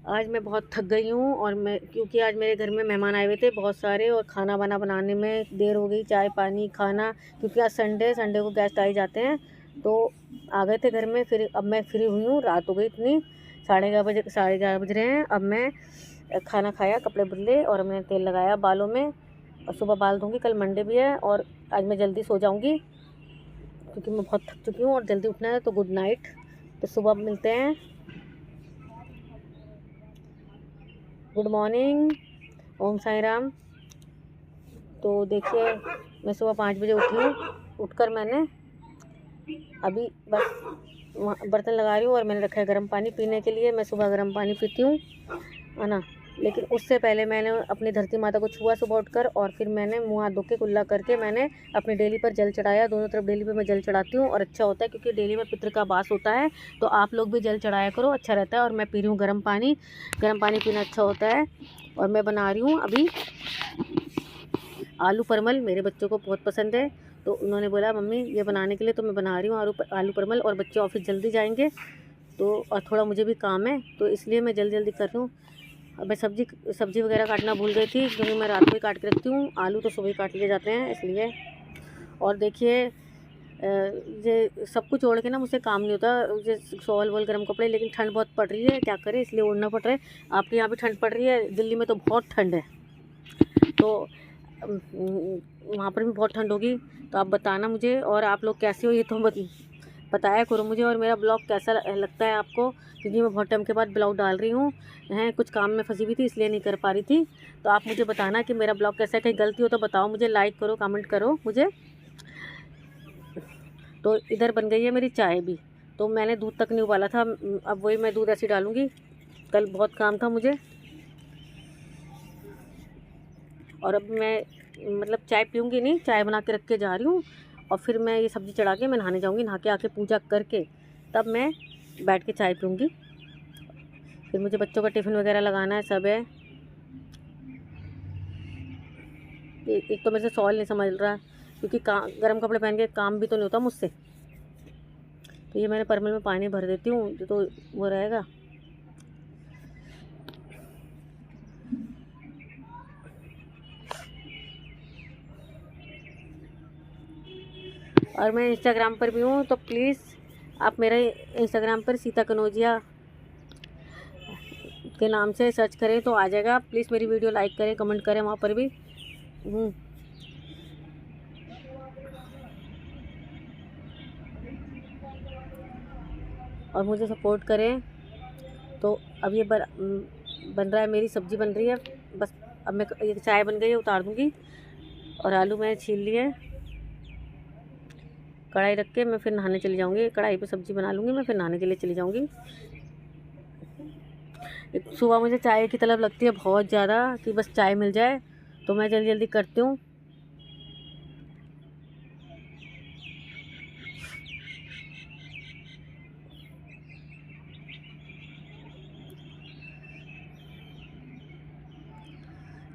आज मैं बहुत थक गई हूँ और मैं क्योंकि आज मेरे घर में मेहमान आए हुए थे बहुत सारे, और खाना वाना बनाने में देर हो गई, चाय पानी खाना, क्योंकि आज संडे को गेस्ट आ ही जाते हैं, तो आ गए थे घर में। फिर अब मैं फ्री हुई हूँ, रात हो गई इतनी, 11:30 बज रहे हैं। अब मैं खाना खाया, कपड़े बदले और मैंने तेल लगाया बालों में, और सुबह बाल धोंगी, कल मंडे भी है। और आज मैं जल्दी सो जाऊँगी क्योंकि मैं बहुत थक चुकी हूँ और जल्दी उठना है, तो गुड नाइट। तो सुबह मिलते हैं। गुड मॉर्निंग, ओम साई राम। तो देखिए, मैं सुबह 5 बजे उठी हूँ। उठकर मैंने अभी बस बर्तन लगा रही हूँ और मैंने रखा है गर्म पानी पीने के लिए। मैं सुबह गर्म पानी पीती हूँ, है ना। लेकिन उससे पहले मैंने अपनी धरती माता को छुआ सुबह उठकर, और फिर मैंने मुँह हाथ धो के कुल्ला करके मैंने अपनी डेली पर जल चढ़ाया। दोनों तरफ डेली पे मैं जल चढ़ाती हूँ और अच्छा होता है, क्योंकि डेली में पितृ का वास होता है। तो आप लोग भी जल चढ़ाया करो, अच्छा रहता है। और मैं पी रही हूँ गर्म पानी पीना अच्छा होता है। और मैं बना रही हूँ अभी आलू परमल। मेरे बच्चों को बहुत पसंद है, तो उन्होंने बोला मम्मी ये बनाने के लिए, तो मैं बना रही हूँ आलू परमल। और बच्चे ऑफिस जल्दी जाएंगे, तो और थोड़ा मुझे भी काम है, तो इसलिए मैं जल्दी कर रही हूँ। अब मैं सब्जी वगैरह काटना भूल गई थी, क्योंकि मैं रात में ही काट के रखती हूँ। आलू तो सुबह ही काट लिए जाते हैं, इसलिए। और देखिए, ये सब कुछ ओढ़ के ना मुझसे काम नहीं होता, ये शॉल वॉल गर्म कपड़े, लेकिन ठंड बहुत पड़ रही है, क्या करें, इसलिए ओढ़ना पड़ रहा है। आपके यहाँ भी ठंड पड़ रही है? दिल्ली में तो बहुत ठंड है, तो वहाँ पर भी बहुत ठंड होगी। तो आप बताना मुझे, और आप लोग कैसे हो ये तो बताया करो मुझे। और मेरा ब्लॉग कैसा लगता है आपको, क्योंकि मैं बहुत टाइम के बाद ब्लॉग डाल रही हूँ, हैं कुछ काम में फंसी हुई थी, इसलिए नहीं कर पा रही थी। तो आप मुझे बताना कि मेरा ब्लॉग कैसा है, कहीं गलती हो तो बताओ मुझे, लाइक करो, कमेंट करो मुझे। तो इधर बन गई है मेरी चाय भी, तो मैंने दूध तक नहीं उबाला था, अब वही मैं दूध ऐसे डालूँगी। कल बहुत काम था मुझे, और अब मैं मतलब चाय पीऊँगी नहीं, चाय बना के रख के जा रही हूँ। और फिर मैं ये सब्ज़ी चढ़ा के मैं नहाने जाऊँगी, नहा के आके पूजा करके तब मैं बैठ के चाय पीऊँगी। फिर मुझे बच्चों का टिफ़िन वगैरह लगाना है, सब है। एक तो मेरे से सॉल नहीं समझ रहा, क्योंकि गर्म कपड़े पहन के काम भी तो नहीं होता मुझसे। तो ये मैंने परमल में पानी भर देती हूँ, तो वो रहेगा। और मैं इंस्टाग्राम पर भी हूँ, तो प्लीज़ आप मेरे इंस्टाग्राम पर सीता कनौजिया के नाम से सर्च करें तो आ जाएगा। प्लीज़ मेरी वीडियो लाइक करें, कमेंट करें वहाँ पर भी। और मुझे सपोर्ट करें। तो अब ये बन रहा है, मेरी सब्ज़ी बन रही है बस। अब मैं ये चाय बन गई है, उतार दूँगी। और आलू मैंने छील लिए, कढ़ाई रख के मैं फिर नहाने चली जाऊँगी। कढ़ाई पे सब्ज़ी बना लूँगी मैं, फिर नहाने के लिए चली जाऊँगी। सुबह मुझे चाय की तलब लगती है बहुत ज़्यादा, कि बस चाय मिल जाए, तो मैं जल्दी करती हूँ।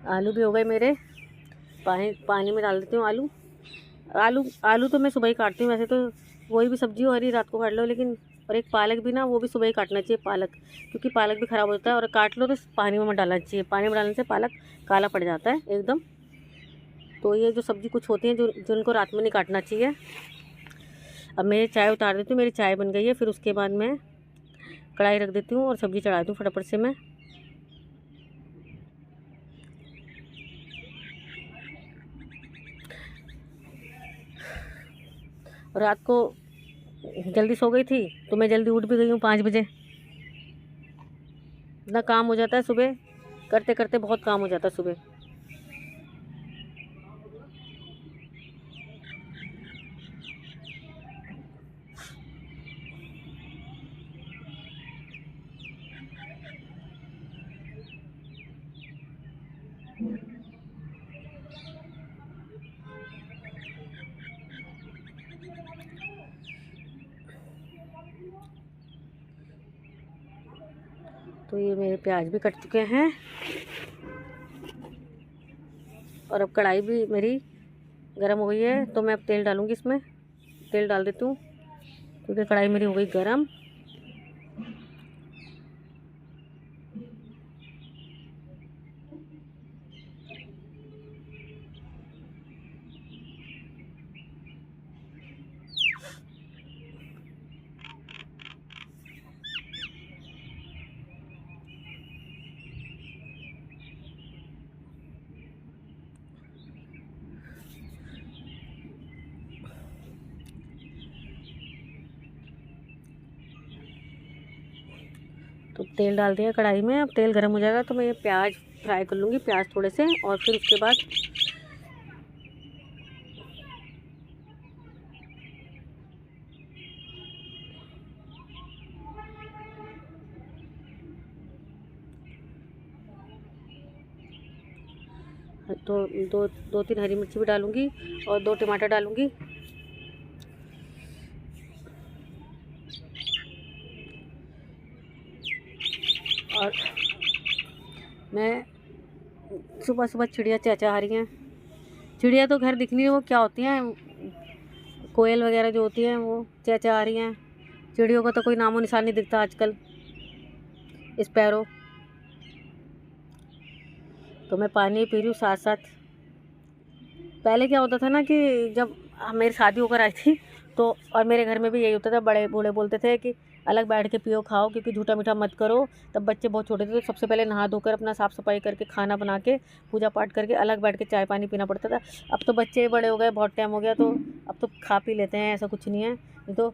आलू भी हो गए मेरे, पानी में डाल देती हूँ आलू तो मैं सुबह ही काटती हूँ। वैसे तो कोई भी सब्ज़ी हो हरी रात को काट लो, लेकिन और एक पालक भी ना, वो भी सुबह ही काटना चाहिए पालक, क्योंकि पालक भी ख़राब होता है। और काट लो तो पानी में मत डालना चाहिए, पानी में डालने से पालक काला पड़ जाता है एकदम। तो ये जो सब्ज़ी कुछ होती हैं जिनको रात में नहीं काटना चाहिए। अब मैं चाय उतार देती हूँ, मेरी चाय बन गई है। फिर उसके बाद मैं कढ़ाई रख देती हूँ और सब्ज़ी चढ़ा दूँ फटाफट से मैं। रात को जल्दी सो गई थी, तो मैं जल्दी उठ भी गई हूँ 5 बजे। इतना काम हो जाता है सुबह, करते करते बहुत काम हो जाता है सुबह। तो ये मेरे प्याज भी कट चुके हैं, और अब कढ़ाई भी मेरी गर्म हो गई है, तो मैं अब तेल डालूँगी इसमें। तेल डाल देती हूँ, क्योंकि कढ़ाई मेरी हो गई गर्म। तो तेल डाल दिया कढ़ाई में। अब तेल गर्म हो जाएगा तो मैं ये प्याज फ्राई कर लूँगी, प्याज थोड़े से, और फिर उसके बाद तो दो तीन हरी मिर्ची भी डालूँगी और 2 टमाटर डालूँगी। और मैं सुबह सुबह चिड़िया चहचहा रही हैं। चिड़िया तो खैर दिखनी है, वो क्या होती हैं, कोयल वगैरह जो होती हैं वो चहचहा रही हैं। चिड़ियों का तो कोई नामो निशान नहीं दिखता आजकल। स्पैरो। तो मैं पानी पी रही हूँ साथ साथ। पहले क्या होता था ना कि जब मेरी शादी होकर आई थी तो, और मेरे घर में भी यही होता था, बड़े बूढ़े बोलते थे कि अलग बैठ के पियो खाओ, क्योंकि झूठा मीठा मत करो। तब बच्चे बहुत छोटे थे तो सबसे पहले नहा धोकर अपना साफ़ सफाई करके खाना बना के पूजा पाठ करके अलग बैठ के चाय पानी पीना पड़ता था। अब तो बच्चे बड़े हो गए, बहुत टाइम हो गया, तो अब तो खा पी लेते हैं, ऐसा कुछ नहीं है। नहीं तो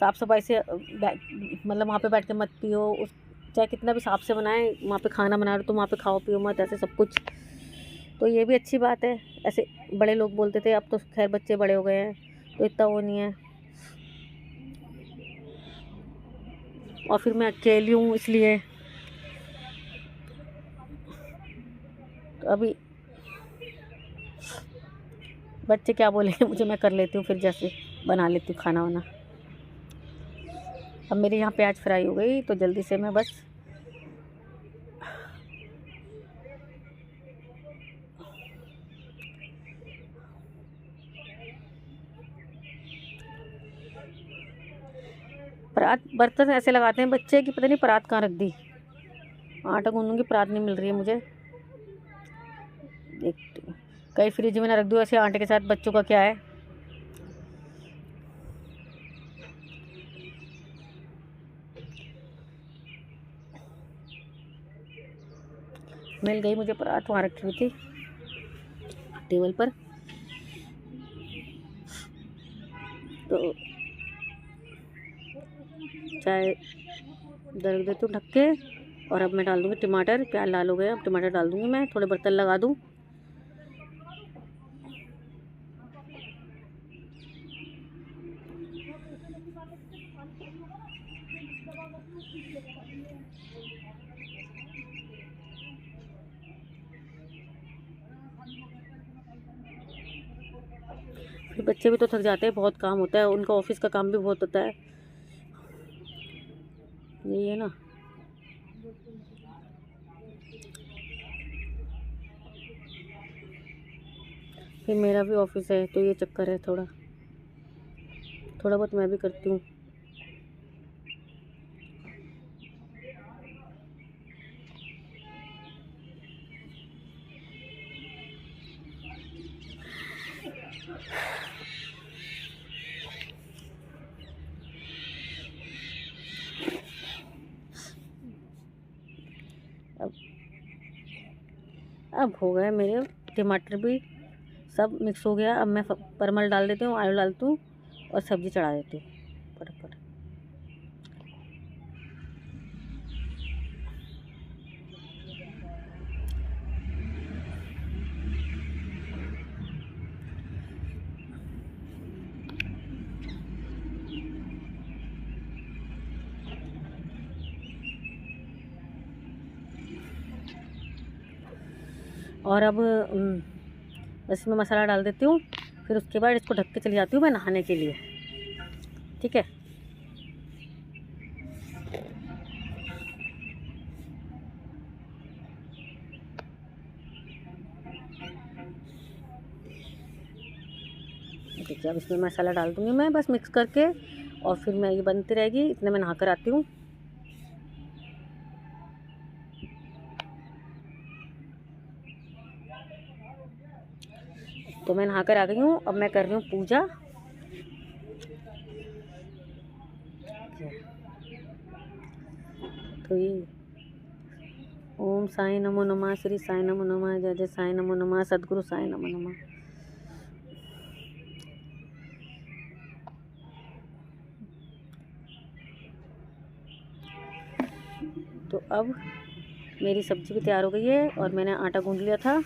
साफ़ सफाई से मतलब वहाँ पे बैठ के मत पियो, उस चाहे कितना भी साफ़ से बनाए, वहाँ पे खाना बना रहे तो वहाँ पे खाओ पियो मत, ऐसे सब कुछ। तो ये भी अच्छी बात है, ऐसे बड़े लोग बोलते थे। अब तो खैर बच्चे बड़े हो गए हैं तो इतना वो नहीं है। और फिर मैं अकेली हूँ इसलिए तो अभी बच्चे क्या बोलेंगे मुझे, मैं कर लेती हूँ, फिर जैसे बना लेती हूँ खाना वाना। अब मेरे यहाँ प्याज फ्राई हो गई तो जल्दी से मैं बस परात, बर्तन ऐसे लगाते हैं बच्चे कि पता नहीं परात कहाँ रख दी। आटा गूंदूंगी, परात नहीं मिल रही है मुझे, देखती हूँ। कहीं फ्रिज में ना रख दूँ ऐसे आटे के साथ, बच्चों का क्या है। मिल गई मुझे परात, वहाँ रखी हुई थी टेबल पर। तो चाय रख देती हूँ ढक के, और अब मैं डाल दूँगी टमाटर। प्याज लाल हो गया, अब टमाटर डाल दूँगी मैं, थोड़े बर्तन लगा दूँ। फिर बच्चे भी तो थक जाते हैं, बहुत काम होता है उनका, ऑफिस का काम भी बहुत होता है, यही है ना। फिर मेरा भी ऑफिस है तो ये चक्कर है, थोड़ा थोड़ा बहुत मैं भी करती हूँ। अब अब हो गए मेरे टमाटर भी सब मिक्स हो गया। अब मैं परमल डाल देती हूँ, आलू डालती हूँ और सब्ज़ी चढ़ा देती हूँ फटाफट। और अब इसमें मसाला डाल देती हूँ, फिर उसके बाद इसको ढक के चली जाती हूँ मैं नहाने के लिए, ठीक है। देखिए अब इसमें मसाला डाल दूँगी मैं बस मिक्स करके, और फिर मैगी बनती रहेगी, इतने में नहा कर आती हूँ। तो मैं नहा कर आ गई हूँ, अब मैं कर रही हूँ पूजा। तो ये ओम साई नमो नमः, श्री साई नमो नमः, जय जय साई नमो नमः, सद्गुरु साई नमो नमः। तो अब मेरी सब्ज़ी भी तैयार हो गई है और मैंने आटा गूंद लिया था।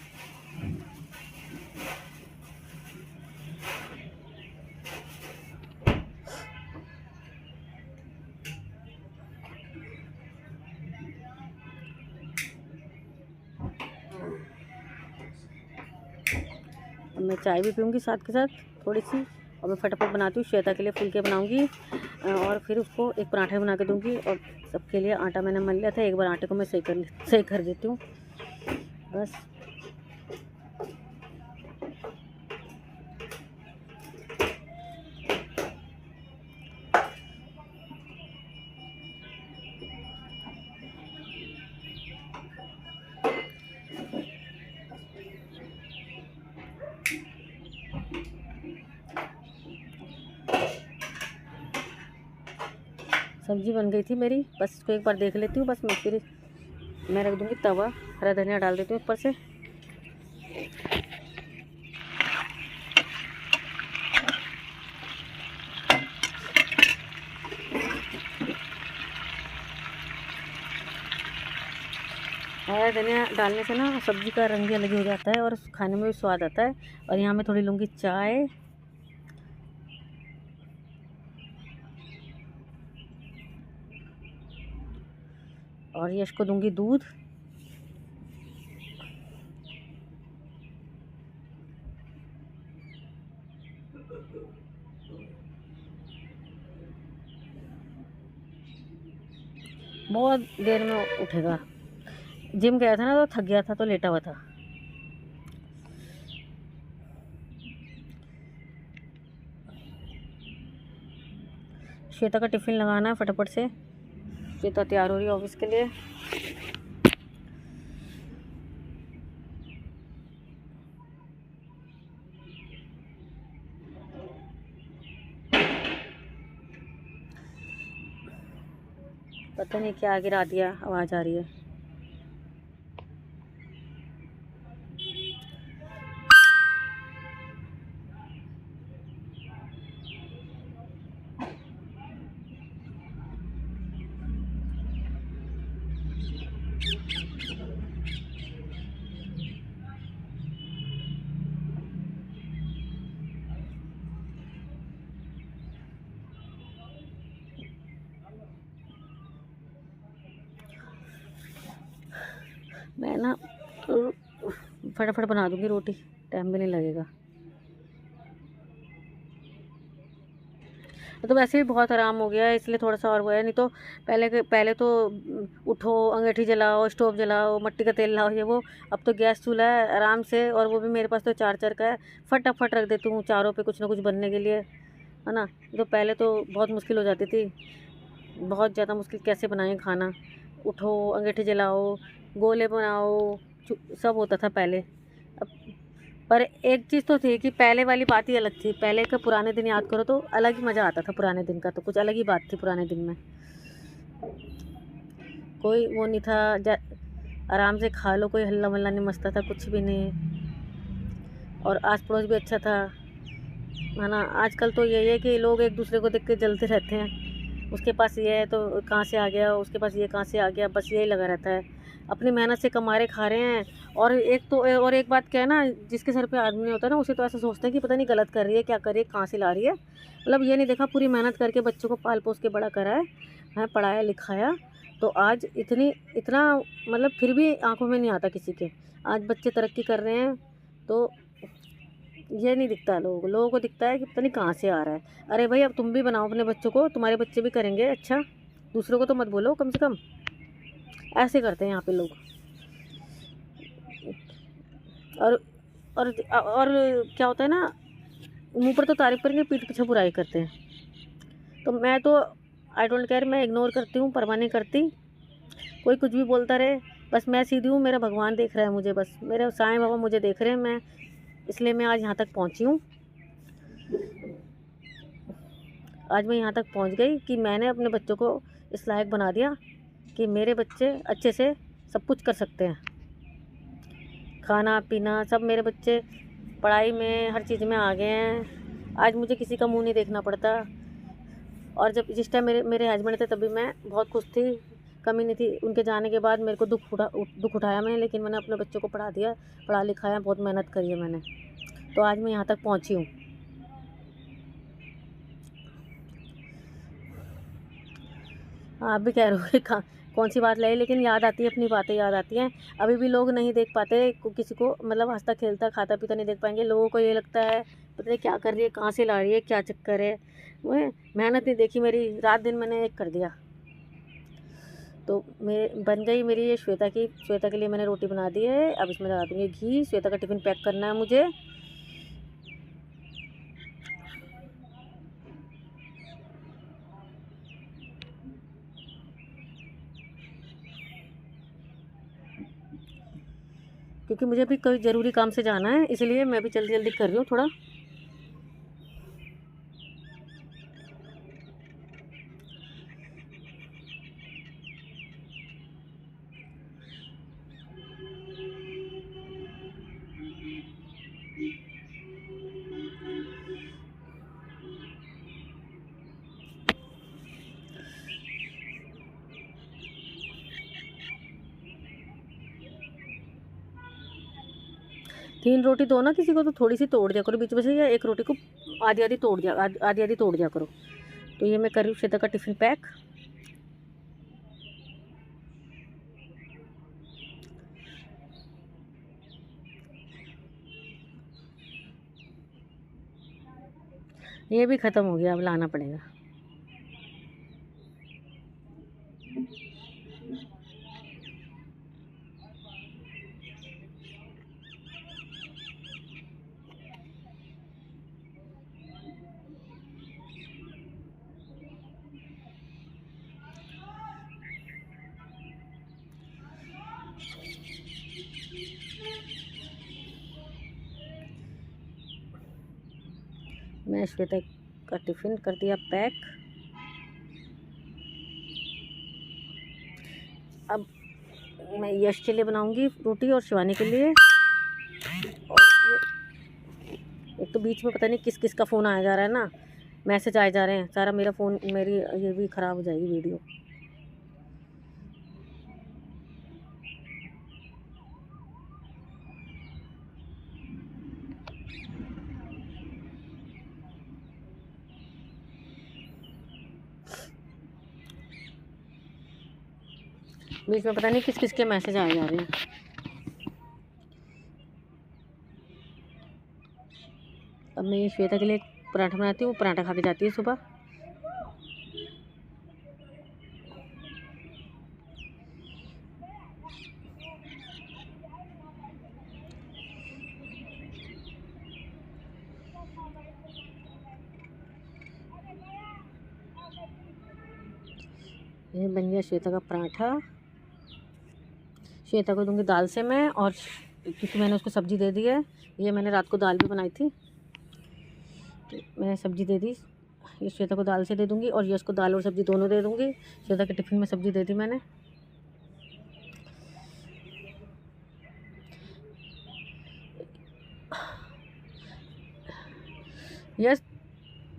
अब मैं चाय भी पीऊँगी साथ के साथ थोड़ी सी, और मैं फटाफट बनाती हूँ। श्वेता के लिए फुलके बनाऊँगी और फिर उसको एक पराठा बना के दूँगी। और सबके लिए आटा मैंने मल लिया था, एक बार आटे को मैं सही कर देती हूँ बस। सब्ज़ी बन गई थी मेरी, बस इसको एक बार देख लेती हूँ बस। फिर मैं रख दूँगी तवा, हरा धनिया डाल देती हूँ ऊपर से। हरा धनिया डालने से ना सब्ज़ी का रंग भी अलग हो जाता है और खाने में भी स्वाद आता है। और यहाँ मैं थोड़ी लूँगी चाय, और यश को दूँगी दूध। बहुत देर में उठेगा, जिम गया था ना तो थक गया था तो लेटा हुआ था। श्वेता का टिफ़िन लगाना है फटाफट से। श्वेता तैयार हो रही है ऑफिस के लिए। पता नहीं क्या गिरा दिया, आवाज़ आ रही है। मैं ना फटाफट बना दूँगी रोटी, टाइम भी नहीं लगेगा। तो वैसे भी बहुत आराम हो गया है इसलिए थोड़ा सा और वो है, नहीं तो पहले तो उठो, अंगीठी जलाओ, स्टोव जलाओ, मिट्टी का तेल लाओ, ये वो। अब तो गैस चूल्हा है आराम से, और वो भी मेरे पास तो 4 का है, फटाफट रख देती हूँ चारों पे कुछ ना कुछ बनने के लिए, है ना। तो पहले तो बहुत मुश्किल हो जाती थी, बहुत ज़्यादा मुश्किल, कैसे बनाएं खाना। उठो, अंगीठी जलाओ, गोले बनाओ, सब होता था पहले। अब पर एक चीज़ तो थी कि पहले वाली बात ही अलग थी। पहले के पुराने दिन याद करो तो अलग ही मज़ा आता था, पुराने दिन का तो कुछ अलग ही बात थी। पुराने दिन में कोई वो नहीं था, आराम से खा लो, कोई हल्ला मल्ला नहीं मचता था, कुछ भी नहीं। और आस पड़ोस भी अच्छा था, है ना। आजकल तो यही है कि लोग एक दूसरे को देख के जलते रहते हैं, उसके पास ये है तो कहाँ से आ गया, उसके पास ये कहाँ से आ गया, बस यही लगा रहता है। अपनी मेहनत से कमा रहे, खा रहे हैं। और एक बात क्या है ना, जिसके सर पे आदमी होता है ना, उसे तो ऐसा सोचते हैं कि पता नहीं गलत कर रही है, क्या कर रही है, कहाँ से ला रही है। मतलब ये नहीं देखा पूरी मेहनत करके बच्चों को पाल पोस के बड़ा करा है, पढ़ाया लिखाया, तो आज इतना मतलब फिर भी आंखों में नहीं आता किसी के। आज बच्चे तरक्की कर रहे हैं तो ये नहीं दिखता लोगों को दिखता है कि पता नहीं कहाँ से आ रहा है। अरे भाई अब तुम भी बनाओ अपने बच्चों को, तुम्हारे बच्चे भी करेंगे अच्छा, दूसरों को तो मत बोलो कम से कम। ऐसे करते हैं यहाँ पे लोग। और क्या होता है ना, मुंह पर तो तारीफ करेंगे, पीठ पीछे बुराई करते हैं। तो मैं तो आई डोंट केयर, मैं इग्नोर करती हूँ, परवाह नहीं करती। कोई कुछ भी बोलता रहे, बस मैं सीधी हूँ, मेरा भगवान देख रहा है मुझे, बस मेरे साईं बाबा मुझे देख रहे हैं। मैं इसलिए मैं आज यहाँ तक पहुँची हूँ। आज मैं यहाँ तक पहुँच गई कि मैंने अपने बच्चों को इस लायक बना दिया कि मेरे बच्चे अच्छे से सब कुछ कर सकते हैं, खाना पीना सब। मेरे बच्चे पढ़ाई में हर चीज़ में आ गए हैं। आज मुझे किसी का मुंह नहीं देखना पड़ता। और जिस टाइम मेरे हस्बैंड थे तभी मैं बहुत खुश थी, कमी नहीं थी। उनके जाने के बाद मेरे को दुख उठाया मैंने, लेकिन मैंने अपने बच्चों को पढ़ा दिया, पढ़ा लिखाया, बहुत मेहनत करी है मैंने, तो आज मैं यहाँ तक पहुँची हूँ। आप भी कह रहे हो कौन सी बात लाई, लेकिन याद आती है, अपनी बातें याद आती हैं। अभी भी लोग नहीं देख पाते किसी को, मतलब हंसता खेलता खाता पीता नहीं देख पाएंगे। लोगों को ये लगता है पता नहीं क्या कर रही है, कहाँ से ला रही है, क्या चक्कर है। वो मेहनत नहीं देखी मेरी, रात दिन मैंने एक कर दिया, तो मेरे बन गई मेरी ये श्वेता की। श्वेता के लिए मैंने रोटी बना दी है, अब इसमें लगा दूँगी घी। श्वेता का टिफ़िन पैक करना है मुझे। क्योंकि मुझे भी कोई ज़रूरी काम से जाना है, इसलिए मैं भी जल्दी जल्दी कर रही हूँ थोड़ा। तीन रोटी दो ना किसी को, तो थोड़ी सी तोड़ दिया करो बीच में से, या एक रोटी को आधी आधी तोड़ दिया, आधी आधी तोड़ दिया करो। तो ये मैं कर रही हूँ श्वेता का टिफ़िन पैक। ये भी ख़त्म हो गया, अब लाना पड़ेगा। मैं श्वेता का टिफ़िन कर दिया पैक। अब मैं यश के लिए बनाऊंगी रोटी और शिवानी के लिए। और एक तो बीच में पता नहीं किस किस का फ़ोन आया जा रहा है ना, मैसेज आए जा रहे हैं, सारा मेरा फ़ोन, मेरी ये भी ख़राब हो जाएगी वीडियो। बीच में पता नहीं किस किस के मैसेज आए जा रहे हैं। अब मैं श्वेता के लिए पराठा बनाती हूँ, पराठा खा के जाती है सुबह। ये बन गया श्वेता का पराठा। श्वेता को दूंगी दाल से मैं, और क्योंकि मैंने उसको सब्ज़ी दे दी है, ये मैंने रात को दाल भी बनाई थी, तो मैंने सब्ज़ी दे दी। ये श्वेता को दाल से दे दूंगी, और यश को दाल और सब्ज़ी दोनों दे दूंगी। श्वेता के टिफ़िन में सब्ज़ी दे दी मैंने। यश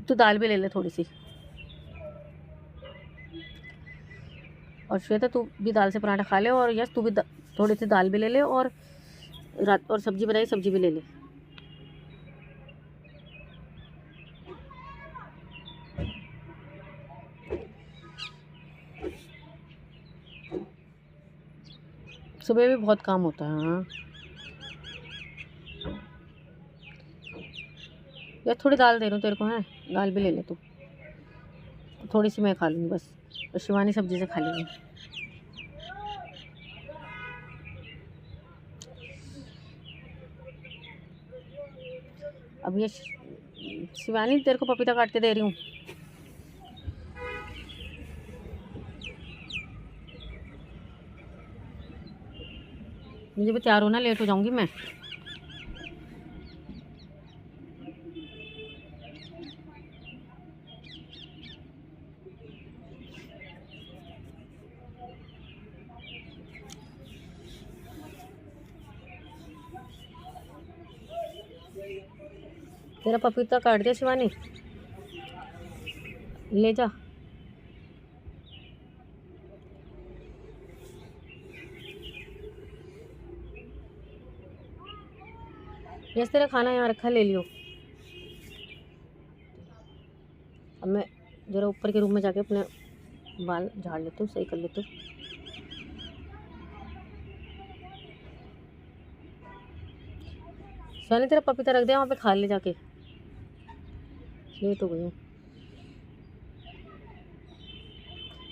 तू दाल भी ले ले थोड़ी सी, और श्वेता तू भी दाल से पराठा खा ले, और यश तू भी थोड़ी सी दाल भी ले ले, और रात और सब्ज़ी बनाई, सब्ज़ी भी ले ले। सुबह भी बहुत काम होता है। हाँ यार, थोड़ी दाल दे रही हूँ तेरे को, है दाल भी ले ले तू, थोड़ी सी मैं खा लूँगी बस, और शिवानी सब्ज़ी से खा लेंगी। अब ये शिवानी तेरे को पपीता काट के दे रही हूँ। मुझे भी तैयार होना, लेट हो जाऊंगी मैं। तेरा पपीता काट दिया शिवानी, ले जा। यस तेरा खाना यहाँ रखा, ले लियो। अब मैं ज़रा ऊपर के रूम में जाके अपने बाल झाड़ लेती हूँ, सही कर लेती हूँ। सोनी तेरा पपीता रख दे वहाँ पे, खा ले जाके, लेट हो गई हूँ।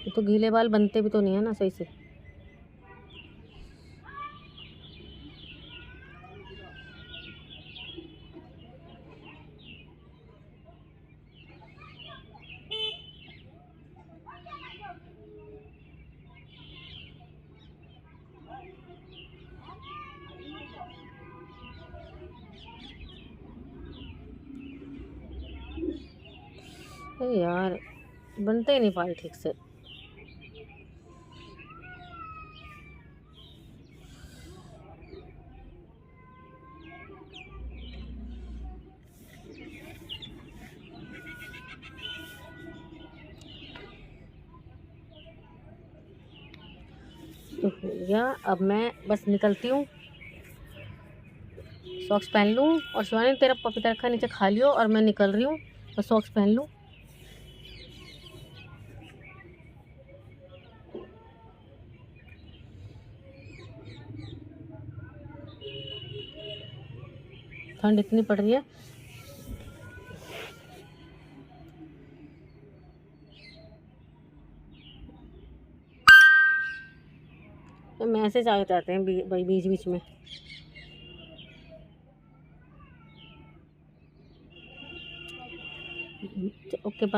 ये तो गीले बाल बनते भी तो नहीं है ना सही से। अरे यार बनते ही नहीं बाल ठीक से। तो या अब मैं बस निकलती हूँ, सॉक्स पहन लूँ। और शिवानी तेरा पपीता रखा नीचे, खा लियो, और मैं निकल रही हूँ, बस सॉक्स पहन लूँ। ठंड इतनी पड़ रही है। मैसेज आ जाते हैं भाई बीच बीच में। Okay bye.